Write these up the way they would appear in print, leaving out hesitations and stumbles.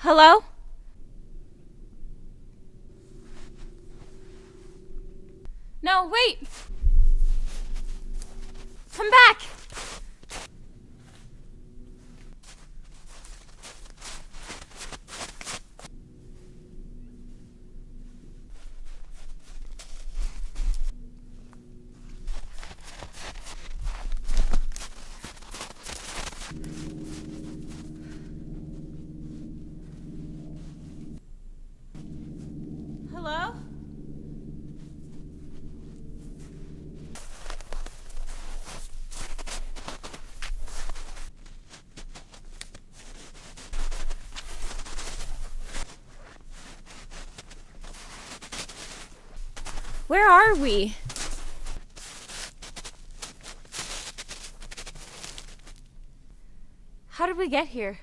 Hello? No, wait! Come back! Hello? Where are we? How did we get here?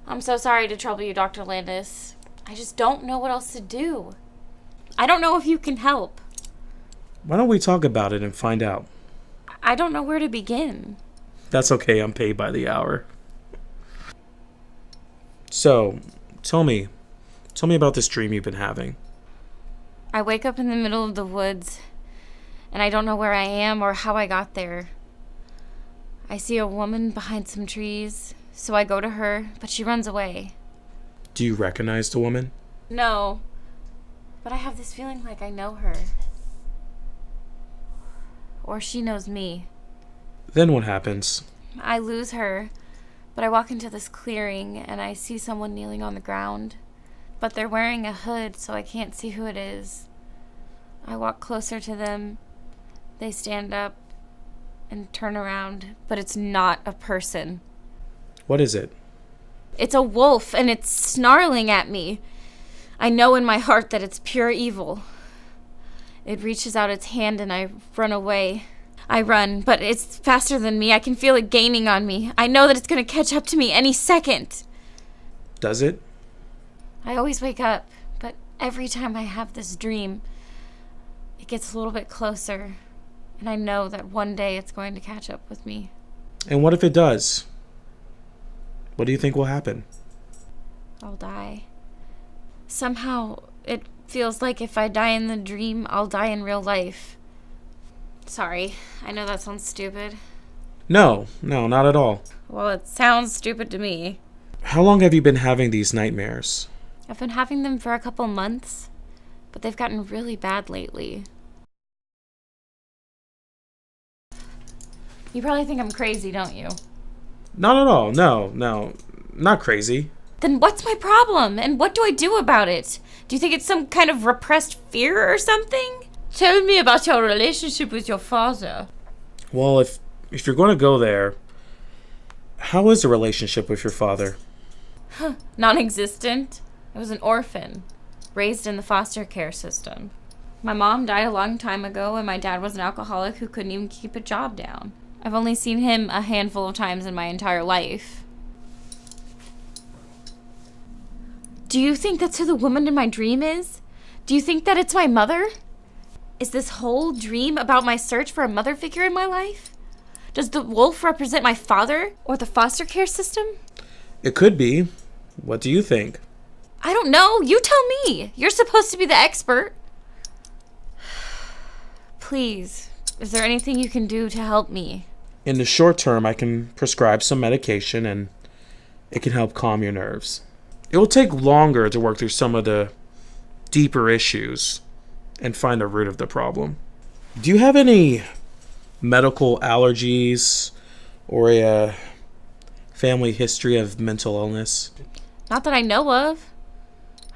I'm so sorry to trouble you, Dr. Landis. I just don't know what else to do. I don't know if you can help. Why don't we talk about it and find out? I don't know where to begin. That's okay, I'm paid by the hour. So, tell me about this dream you've been having. I wake up in the middle of the woods, and I don't know where I am or how I got there. I see a woman behind some trees, so I go to her, but she runs away. Do you recognize the woman? No, but I have this feeling like I know her. Or she knows me. Then what happens? I lose her, but I walk into this clearing and I see someone kneeling on the ground. But they're wearing a hood, so I can't see who it is. I walk closer to them. They stand up and turn around, but it's not a person. What is it? It's a wolf, and it's snarling at me. I know in my heart that it's pure evil. It reaches out its hand and I run away. I run, but it's faster than me. I can feel it gaining on me. I know that it's going to catch up to me any second. Does it? I always wake up, but every time I have this dream, it gets a little bit closer, and I know that one day it's going to catch up with me. And what if it does? What do you think will happen? I'll die. Somehow, it feels like if I die in the dream, I'll die in real life. Sorry, I know that sounds stupid. No, not at all. Well, it sounds stupid to me. How long have you been having these nightmares? I've been having them for a couple months, but they've gotten really bad lately. You probably think I'm crazy, don't you? Not at all. No, not crazy. Then what's my problem? And what do I do about it? Do you think it's some kind of repressed fear or something? Tell me about your relationship with your father. Well, if you're going to go there, how is the relationship with your father? Non-existent. I was an orphan, raised in the foster care system. My mom died a long time ago, and my dad was an alcoholic who couldn't even keep a job down. I've only seen him a handful of times in my entire life. Do you think that's who the woman in my dream is? Do you think that it's my mother? Is this whole dream about my search for a mother figure in my life? Does the wolf represent my father or the foster care system? It could be. What do you think? I don't know. You tell me. You're supposed to be the expert. Please, is there anything you can do to help me? In the short term, I can prescribe some medication and it can help calm your nerves. It will take longer to work through some of the deeper issues and find the root of the problem. Do you have any medical allergies or a family history of mental illness? Not that I know of.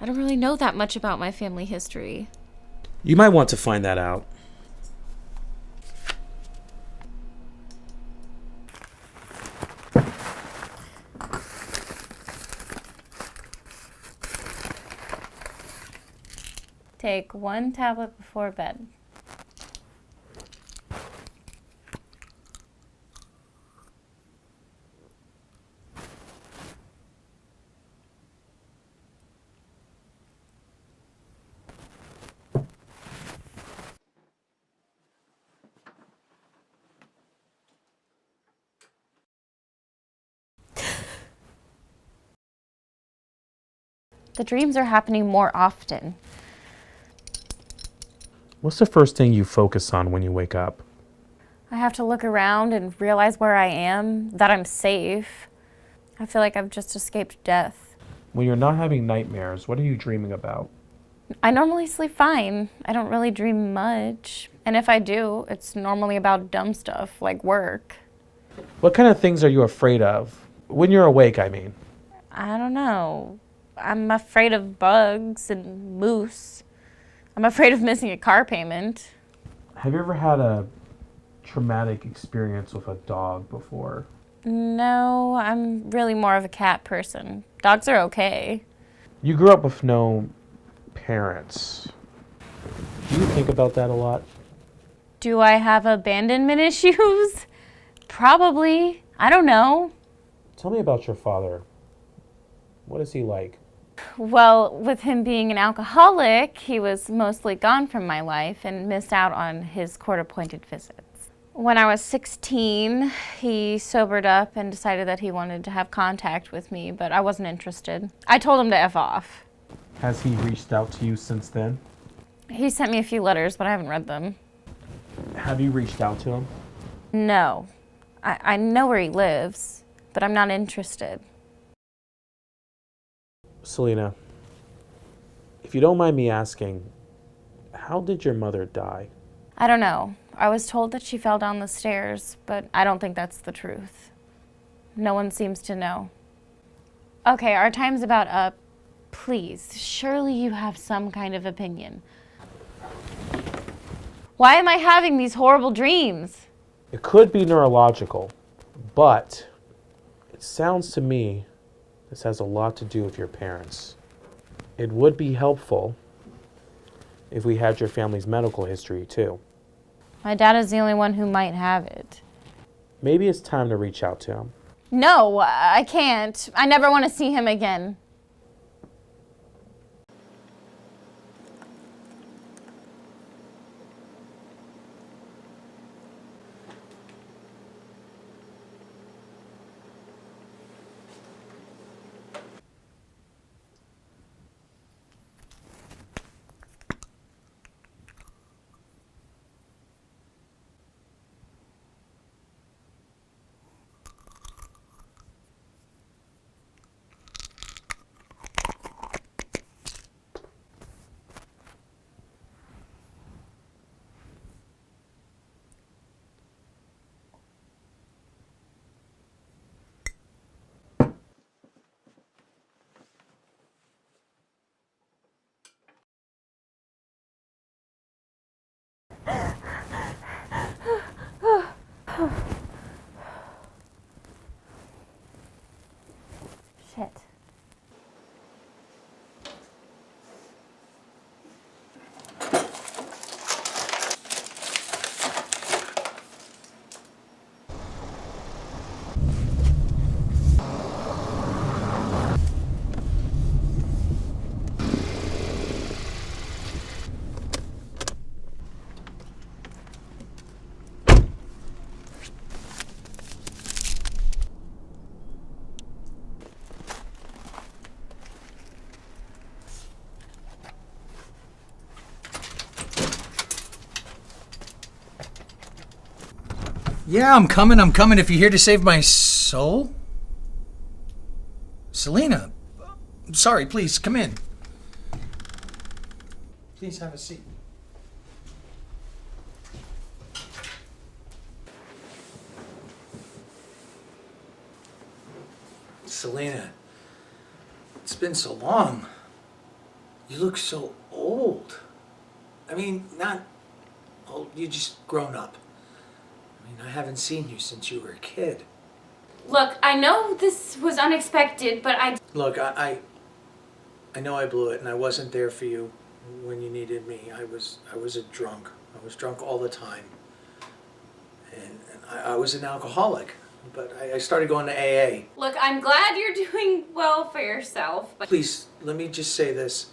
I don't really know that much about my family history. You might want to find that out. Take 1 tablet before bed. The dreams are happening more often. What's the first thing you focus on when you wake up? I have to look around and realize where I am, that I'm safe. I feel like I've just escaped death. When you're not having nightmares, what are you dreaming about? I normally sleep fine. I don't really dream much. And if I do, it's normally about dumb stuff, like work. What kind of things are you afraid of? When you're awake, I mean. I don't know. I'm afraid of bugs and moose. I'm afraid of missing a car payment. Have you ever had a traumatic experience with a dog before? No, I'm really more of a cat person. Dogs are okay. You grew up with no parents. Do you think about that a lot? Do I have abandonment issues? Probably. I don't know. Tell me about your father. What is he like? Well, with him being an alcoholic, he was mostly gone from my life and missed out on his court-appointed visits. When I was 16, he sobered up and decided that he wanted to have contact with me, but I wasn't interested. I told him to F off. Has he reached out to you since then? He sent me a few letters, but I haven't read them. Have you reached out to him? No. I know where he lives, but I'm not interested. Selena, if you don't mind me asking, how did your mother die? I don't know. I was told that she fell down the stairs, but I don't think that's the truth. No one seems to know. Okay, our time's about up. Please, surely you have some kind of opinion. Why am I having these horrible dreams? It could be neurological, but it sounds to me this has a lot to do with your parents. It would be helpful if we had your family's medical history too. My dad is the only one who might have it. Maybe it's time to reach out to him. No, I can't. I never want to see him again. Yeah, I'm coming. If you're here to save my soul. Selena, I'm sorry, please, come in. Please have a seat. Selena, it's been so long. You look so old. I mean, not old, you just grown up. I mean, I haven't seen you since you were a kid. Look, I know this was unexpected, but Look, I know I blew it and I wasn't there for you when you needed me. I was a drunk. I was drunk all the time. And I was an alcoholic. But I started going to AA. Look, I'm glad you're doing well for yourself, but Please, let me just say this.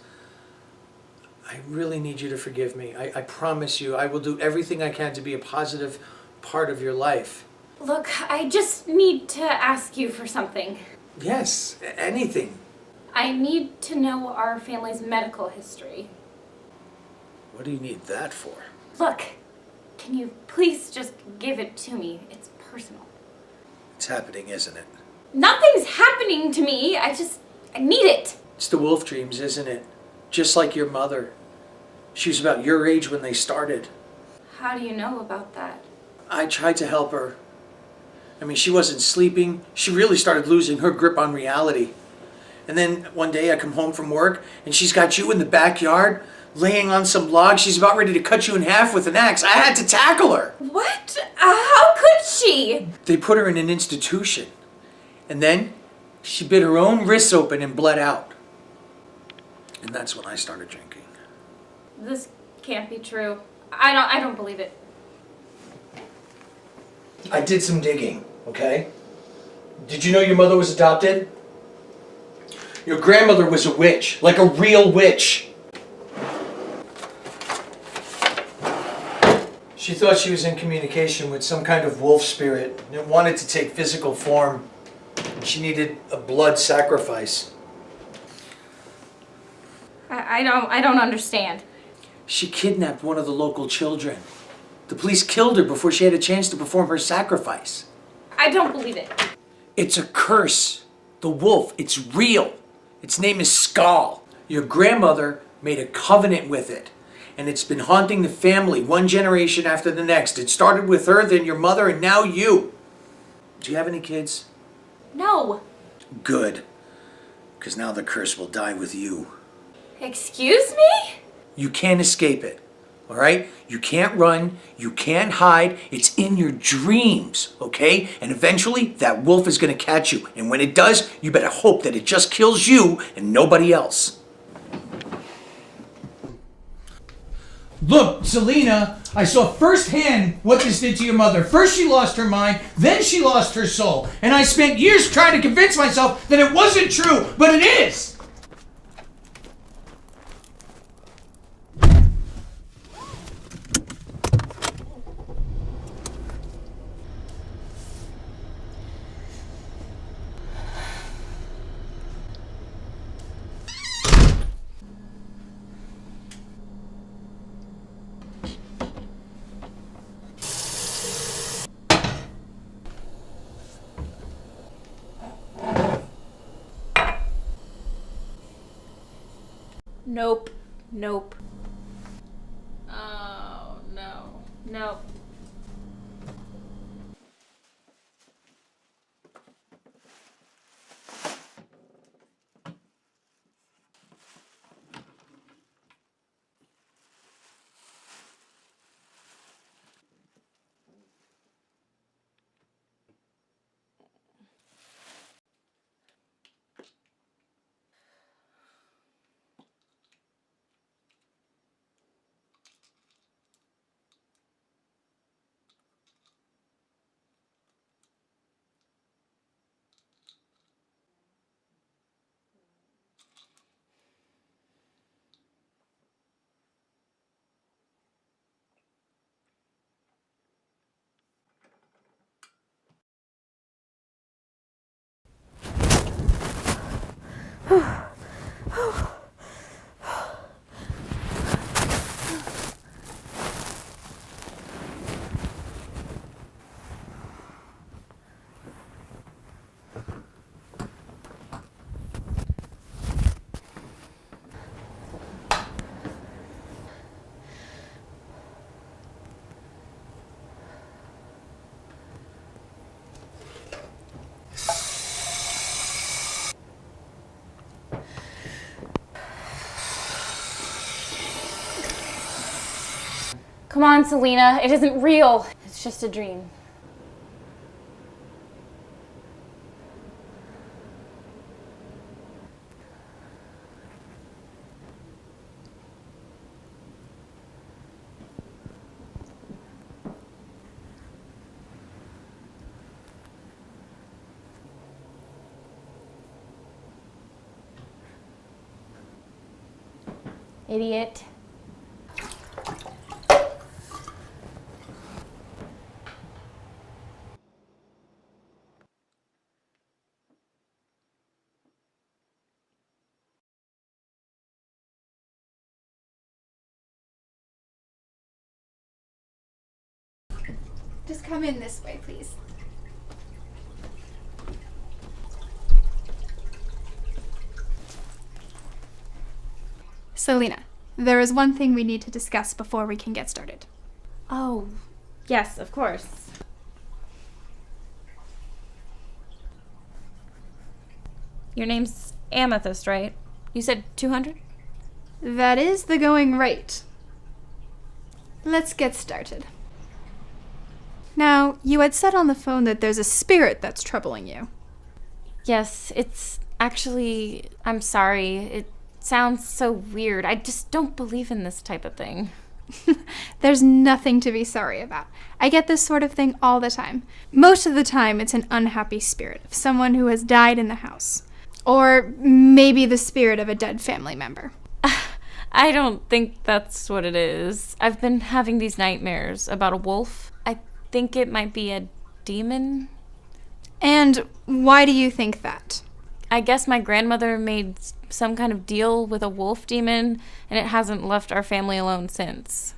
I really need you to forgive me. I promise you, I will do everything I can to be a positive part of your life. look, I just need to ask you for something. Yes, anything. I need to know our family's medical history. What do you need that for? Look, can you please just give it to me? It's personal. It's happening, isn't it? Nothing's happening to me. I need it. It's the wolf dreams, isn't it? Just like your mother. She was about your age when they started. How do you know about that? I tried to help her. I mean, she wasn't sleeping. She really started losing her grip on reality. And then one day I come home from work and she's got you in the backyard laying on some logs. She's about ready to cut you in half with an axe. I had to tackle her. What? How could she? They put her in an institution. And then she bit her own wrists open and bled out. And that's when I started drinking. This can't be true. I don't believe it. I did some digging, okay? Did you know your mother was adopted? Your grandmother was a witch, like a real witch. She thought she was in communication with some kind of wolf spirit and it wanted to take physical form. She needed a blood sacrifice. I don't understand. She kidnapped one of the local children. The police killed her before she had a chance to perform her sacrifice. I don't believe it. It's a curse. The wolf, it's real. Its name is Skull. Your grandmother made a covenant with it, and it's been haunting the family one generation after the next. It started with her, then your mother, and now you. Do you have any kids? No. Good, because now the curse will die with you. Excuse me? You can't escape it, all right? You can't run, you can't hide. It's in your dreams, okay? And eventually, that wolf is going to catch you. And when it does, you better hope that it just kills you and nobody else. Look, Selena, I saw firsthand what this did to your mother. First she lost her mind, then she lost her soul. And I spent years trying to convince myself that it wasn't true, but it is. Nope. Nope. Oh, no. Nope. Come on, Selena. It isn't real. It's just a dream. Idiot. Just come in this way, please. Selena, there is one thing we need to discuss before we can get started. Oh, yes, of course. Your name's Amethyst, right? You said 200? That is the going rate. Let's get started. Now, you had said on the phone that there's a spirit that's troubling you. Yes, it's actually... I'm sorry. It sounds so weird. I just don't believe in this type of thing. There's nothing to be sorry about. I get this sort of thing all the time. Most of the time, it's an unhappy spirit of someone who has died in the house. Or maybe the spirit of a dead family member. I don't think that's what it is. I've been having these nightmares about a wolf. I think it might be a demon. And why do you think that? I guess my grandmother made some kind of deal with a wolf demon, and it hasn't left our family alone since.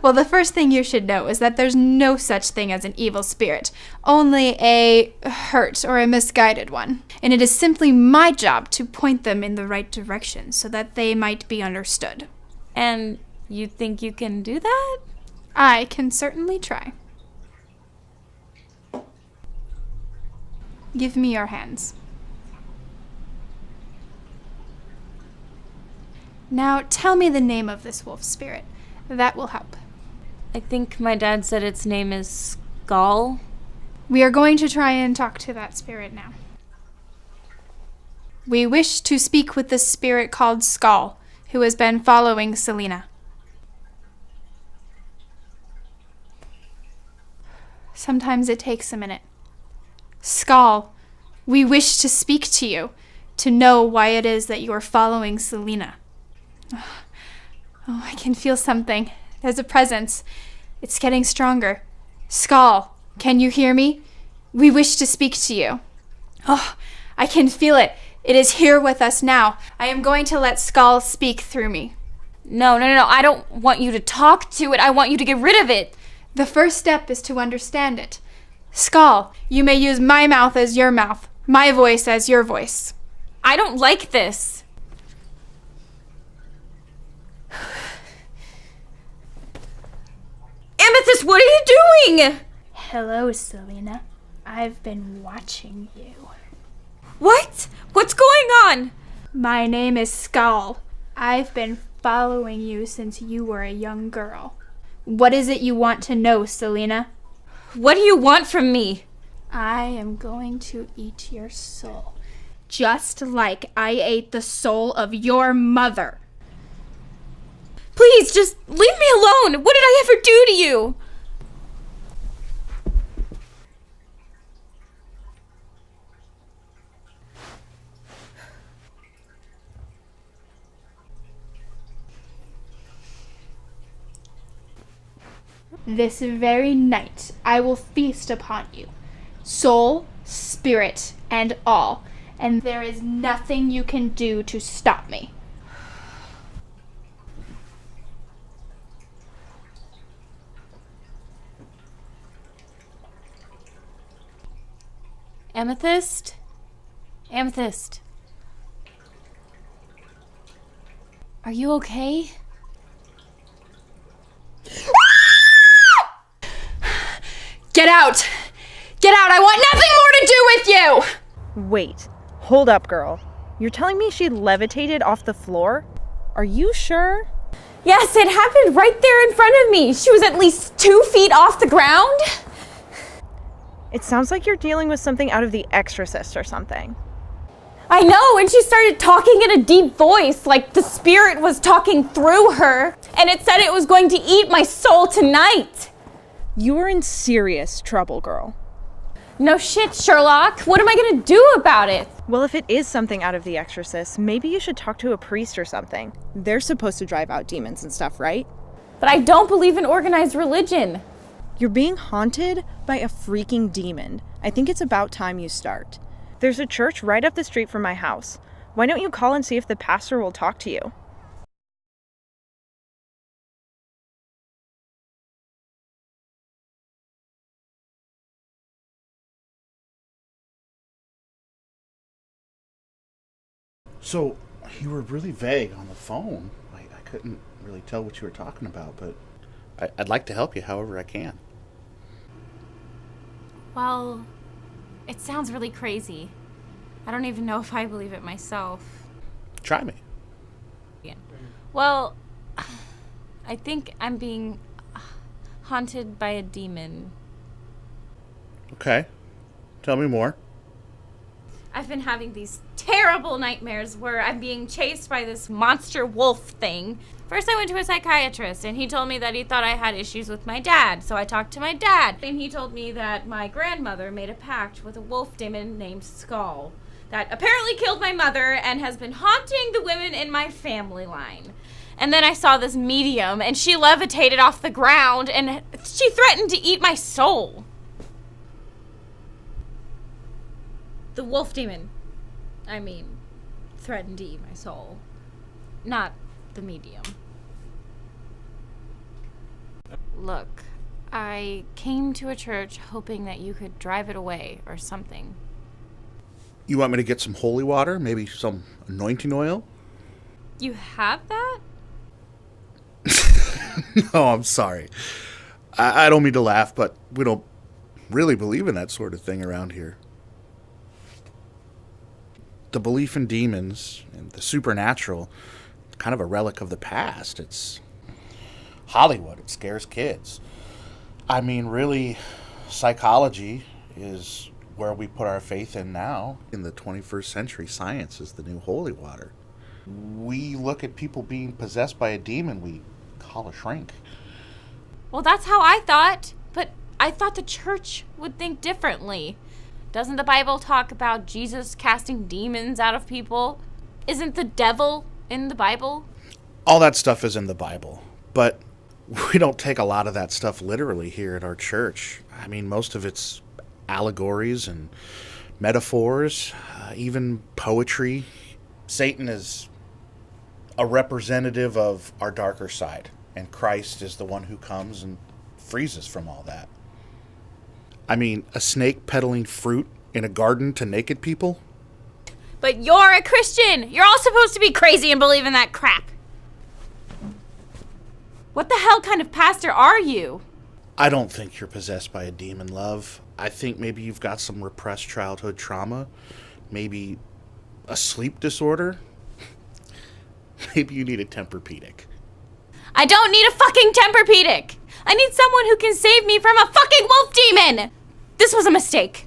Well, the first thing you should know is that there's no such thing as an evil spirit, only a hurt or a misguided one. And it is simply my job to point them in the right direction so that they might be understood. And you think you can do that? I can certainly try. Give me your hands. Now tell me the name of this wolf spirit. That will help. I think my dad said its name is Skull. We are going to try and talk to that spirit now. We wish to speak with the spirit called Skull, who has been following Selena. Sometimes it takes a minute. Skull, we wish to speak to you, to know why it is that you are following Selena. Oh, I can feel something. There's a presence. It's getting stronger. Skull, can you hear me? We wish to speak to you. Oh, I can feel it. It is here with us now. I am going to let Skull speak through me. No. I don't want you to talk to it. I want you to get rid of it. The first step is to understand it. Skull, you may use my mouth as your mouth, my voice as your voice. I don't like this. Amethyst, what are you doing? Hello, Selena. I've been watching you. What? What's going on? My name is Skull. I've been following you since you were a young girl. What is it you want to know, Selena? What do you want from me? I am going to eat your soul, just like I ate the soul of your mother. Please, just leave me alone. What did I ever do to you? This very night I will feast upon you, soul, spirit, and all, and there is nothing you can do to stop me. Amethyst? Amethyst. Are you okay? Get out! Get out! I want nothing more to do with you! Wait, hold up, girl. You're telling me she levitated off the floor? Are you sure? Yes, it happened right there in front of me. She was at least 2 feet off the ground. It sounds like you're dealing with something out of The Exorcist or something. I know, and she started talking in a deep voice, like the spirit was talking through her, and it said it was going to eat my soul tonight. You are in serious trouble, girl. No shit, Sherlock. What am I gonna do about it? Well, if it is something out of The Exorcist, maybe you should talk to a priest or something. They're supposed to drive out demons and stuff, right? But I don't believe in organized religion. You're being haunted by a freaking demon. I think it's about time you start. There's a church right up the street from my house. Why don't you call and see if the pastor will talk to you? So, you were really vague on the phone. I couldn't really tell what you were talking about, but I'd like to help you however I can. Well, it sounds really crazy. I don't even know if I believe it myself. Try me. Well, I think I'm being haunted by a demon. Okay. Tell me more. I've been having these terrible nightmares where I'm being chased by this monster wolf thing. First, I went to a psychiatrist, and he told me that he thought I had issues with my dad. So I talked to my dad, and he told me that my grandmother made a pact with a wolf demon named Skull that apparently killed my mother and has been haunting the women in my family line. And then I saw this medium, and she levitated off the ground, and she threatened to eat my soul. The wolf demon, threatened to eat my soul. Not the medium. Look, I came to a church hoping that you could drive it away or something. You want me to get some holy water? Maybe some anointing oil? You have that? No, I'm sorry. I don't mean to laugh, but we don't really believe in that sort of thing around here. The belief in demons and the supernatural, kind of a relic of the past. It's Hollywood. It scares kids. I mean, really, psychology is where we put our faith in now. In the 21st century, science is the new holy water. We look at people being possessed by a demon, we call a shrink. Well, that's how I thought, but I thought the church would think differently. Doesn't the Bible talk about Jesus casting demons out of people? Isn't the devil in the Bible? All that stuff is in the Bible, but we don't take a lot of that stuff literally here at our church. I mean, most of it's allegories and metaphors, even poetry. Satan is a representative of our darker side, and Christ is the one who comes and frees us from all that. I mean, a snake peddling fruit in a garden to naked people? But you're a Christian! You're all supposed to be crazy and believe in that crap! What the hell kind of pastor are you? I don't think you're possessed by a demon, love. I think maybe you've got some repressed childhood trauma. Maybe a sleep disorder. Maybe you need a Tempur-Pedic. I don't need a fucking Tempur-Pedic! I need someone who can save me from a fucking wolf demon! This was a mistake.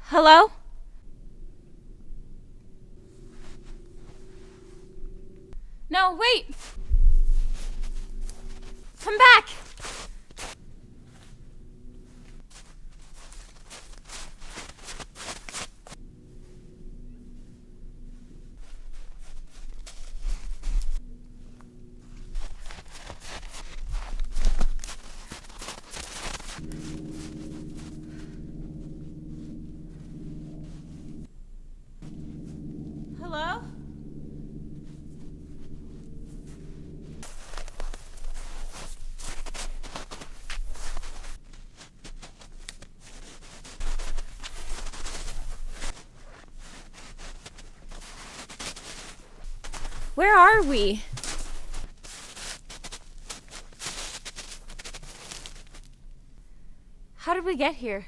Hello? No, wait! Come back! Where are we? How did we get here?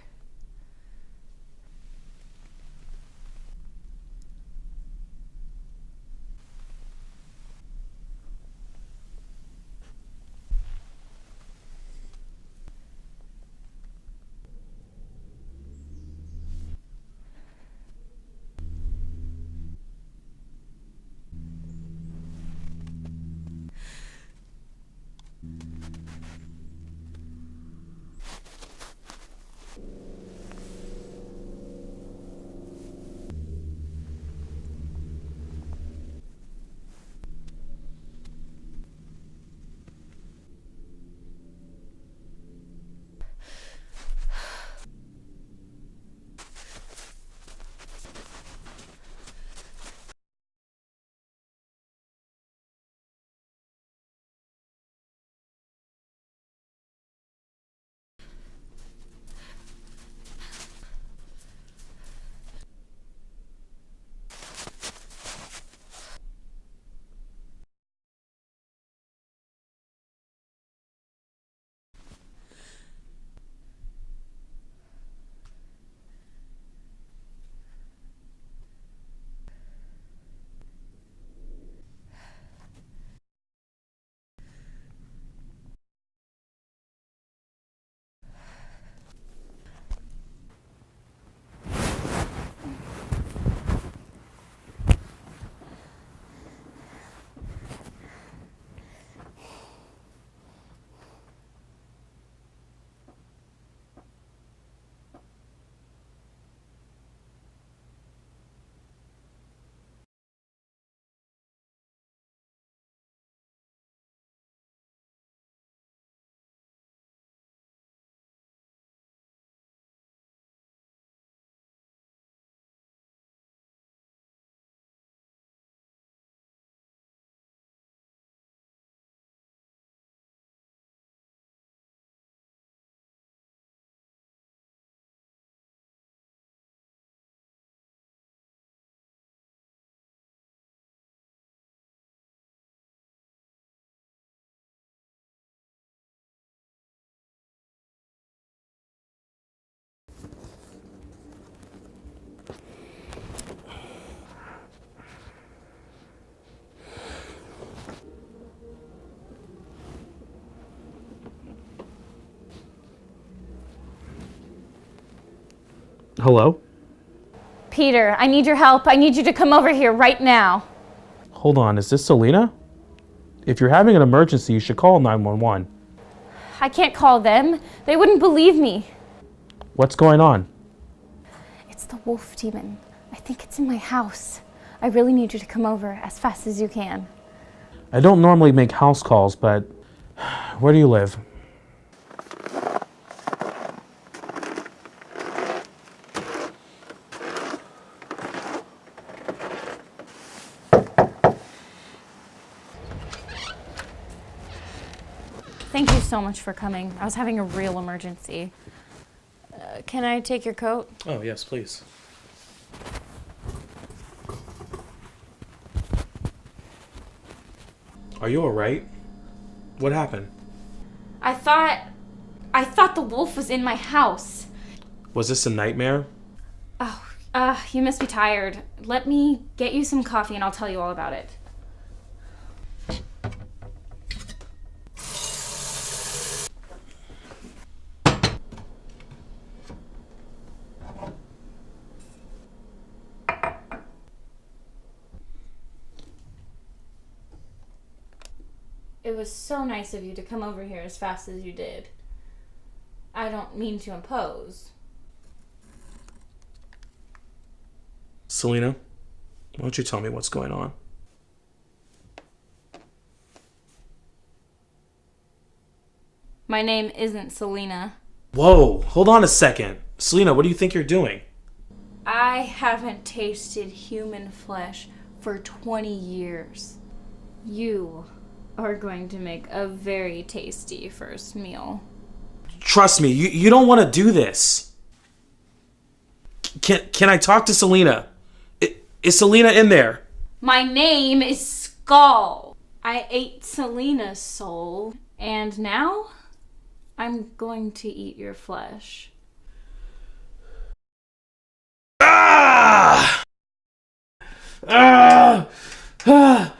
Hello? Peter, I need your help. I need you to come over here right now. Hold on, is this Selena? If you're having an emergency, you should call 911. I can't call them. They wouldn't believe me. What's going on? It's the wolf demon. I think it's in my house. I really need you to come over as fast as you can. I don't normally make house calls, but where do you live? Thank you so much for coming. I was having a real emergency. Can I take your coat? Oh, yes, please. Are you alright? What happened? I thought the wolf was in my house. Was this a nightmare? You must be tired. Let me get you some coffee and I'll tell you all about it. It was so nice of you to come over here as fast as you did. I don't mean to impose. Selena, why don't you tell me what's going on? My name isn't Selena. Whoa, hold on a second. Selena, what do you think you're doing? I haven't tasted human flesh for 20 years. You are going to make a very tasty first meal. Trust me, you don't want to do this. Can I talk to Selena? Is Selena in there? My name is Skull. I ate Selena's soul, and now I'm going to eat your flesh. Ah! Ah! Ah!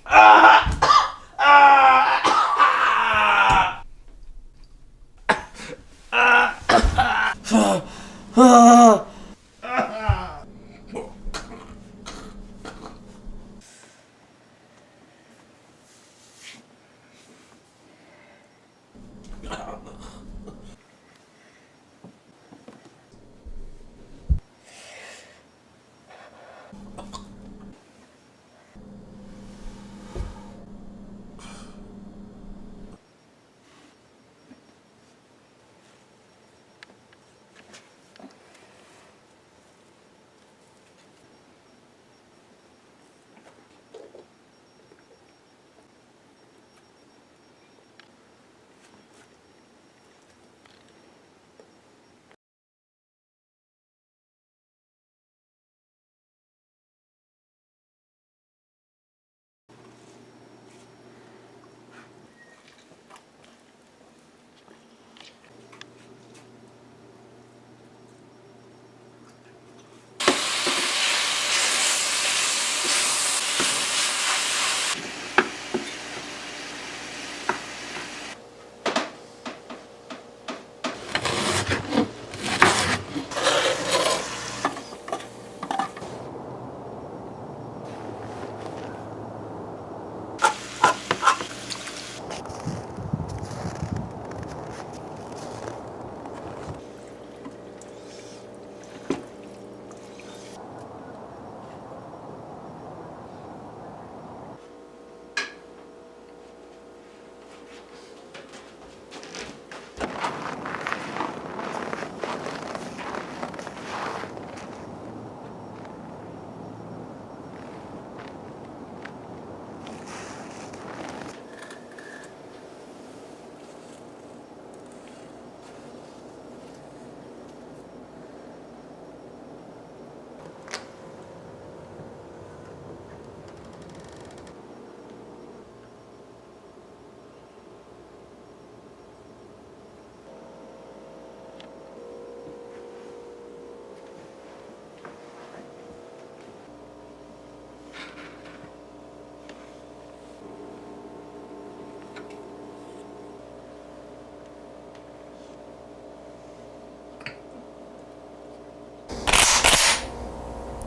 Ah!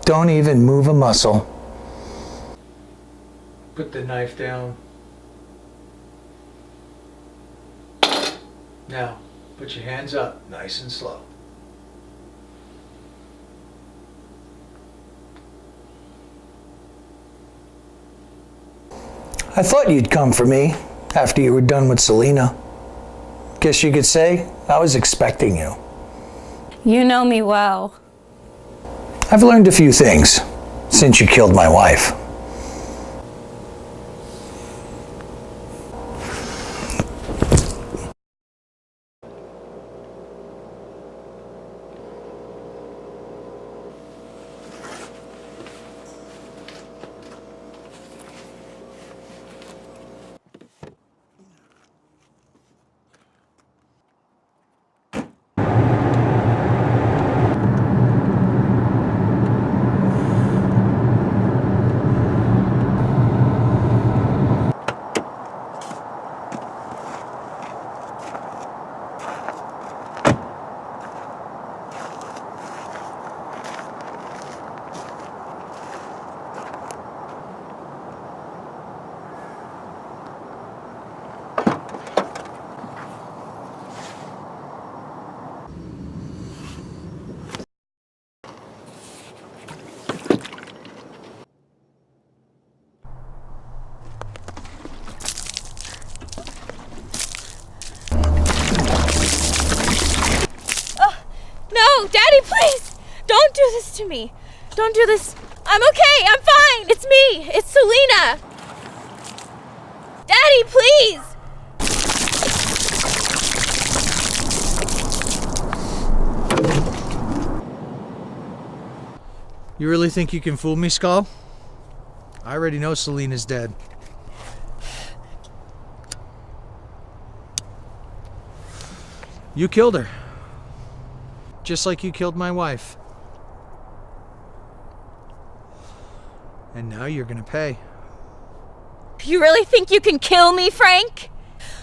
Don't even move a muscle. Put the knife down. Now, put your hands up, nice and slow. I thought you'd come for me after you were done with Selena. Guess you could say I was expecting you. You know me well. I've learned a few things since you killed my wife. No, Daddy, please! Don't do this to me. Don't do this. I'm okay. I'm fine. It's me. It's Selena. Daddy, please! You really think you can fool me, Skull? I already know Selena's dead. You killed her. Just like you killed my wife. And now you're gonna pay. You really think you can kill me, Frank?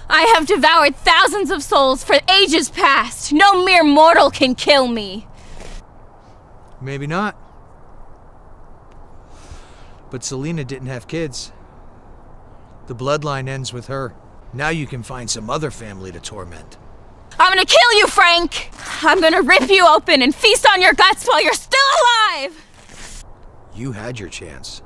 I have devoured thousands of souls for ages past. No mere mortal can kill me. Maybe not. But Selena didn't have kids. The bloodline ends with her. Now you can find some other family to torment. I'm gonna kill you, Frank! I'm gonna rip you open and feast on your guts while you're still alive! You had your chance.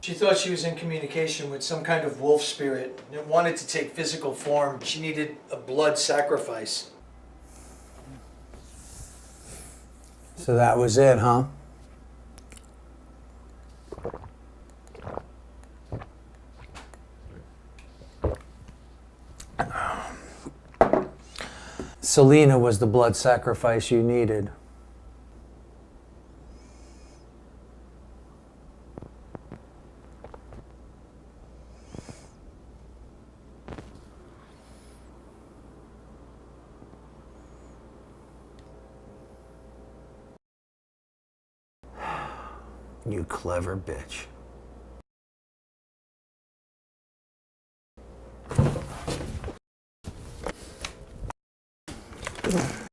She thought she was in communication with some kind of wolf spirit. It wanted to take physical form. She needed a blood sacrifice. So that was it, huh? Selena was the blood sacrifice you needed. You clever bitch. Ugh.